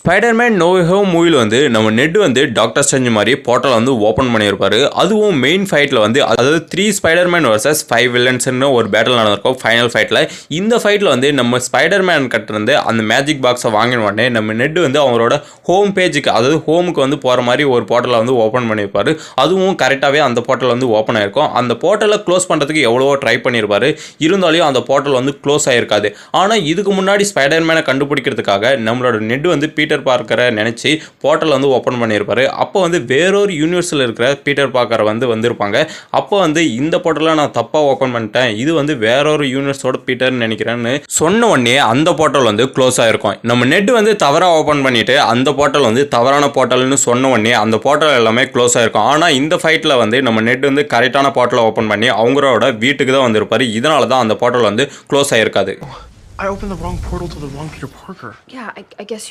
Spiderman no வே home மூவியில் வந்து நம்ம நெட் வந்து டாக்டர் ஸ்ட்ரேஞ்ச் மாதிரி போர்ட்டல் வந்து ஓப்பன் பண்ணியிருப்பாரு. அதுவும் மெயின் ஃபைட்டில் வந்து அதாவது 3 ஸ்பைடர்மேன் வர்சஸ் 5 வில்லன்ஸ்னு ஒரு பேட்டில் நடந்திருக்கும் ஃபைனல் ஃபைட்டில். இந்த ஃபைட்டில் வந்து நம்ம ஸ்பைடர்மேன் கிட்ட அந்த மேஜிக் பாக்ஸை வாங்கின உடனே நம்ம நெட் வந்து அவரோட ஹோம் பேஜுக்கு அதாவது ஹோமுக்கு வந்து போகிற மாதிரி ஒரு போர்ட்டலை வந்து ஓப்பன் பண்ணியிருப்பாரு. அதுவும் கரெக்டாகவே அந்த போர்ட்டல் வந்து ஓப்பன் ஆயிருக்கும். அந்த போர்ட்டலை க்ளோஸ் பண்ணுறதுக்கு எவ்வளவோ ட்ரை பண்ணியிருப்பாரு. இருந்தாலும் அந்த போர்ட்டல் வந்து க்ளோஸ் ஆகிருக்காது. ஆனால் இதுக்கு முன்னாடி ஸ்பைடர்மேனை கண்டுபிடிக்கிறதுக்காக நம்மளோட நெட் வந்து பீட்டர் பார்க்கரை நினச்சி போர்ட்டல் வந்து ஓப்பன் பண்ணியிருப்பாரு. அப்போ வந்து வேறொரு யூனிவர்ஸில் இருக்கிற பீட்டர் பார்க்கரை வந்திருப்பாங்க. அப்போ வந்து இந்த போர்ட்டலை நான் தப்பாக ஓப்பன் பண்ணிட்டேன், இது வந்து வேறொரு யூனிவர்ஸோட பீட்டர்னு நினைக்கிறேன்னு சொன்ன உடனே அந்த போர்ட்டல் வந்து க்ளோஸ் ஆகிருக்கும். நம்ம நெட் வந்து தவறாக ஓப்பன் பண்ணிட்டு அந்த போர்ட்டல் வந்து தவறான போர்ட்டல்னு சொன்ன உடனே அந்த போர்ட்டல் எல்லாமே க்ளோஸ் ஆகிருக்கும். ஆனால் இந்த ஃபைட்டில் வந்து நம்ம நெட் வந்து கரெக்டான போர்ட்டலை ஓப்பன் பண்ணி அவங்களோட வீட்டுக்கு தான் வந்திருப்பாரு. இதனால தான் அந்த போர்ட்டல் வந்து close ஆகிருக்காது. I opened the wrong portal to the wrong Peter Parker. Yeah, I guess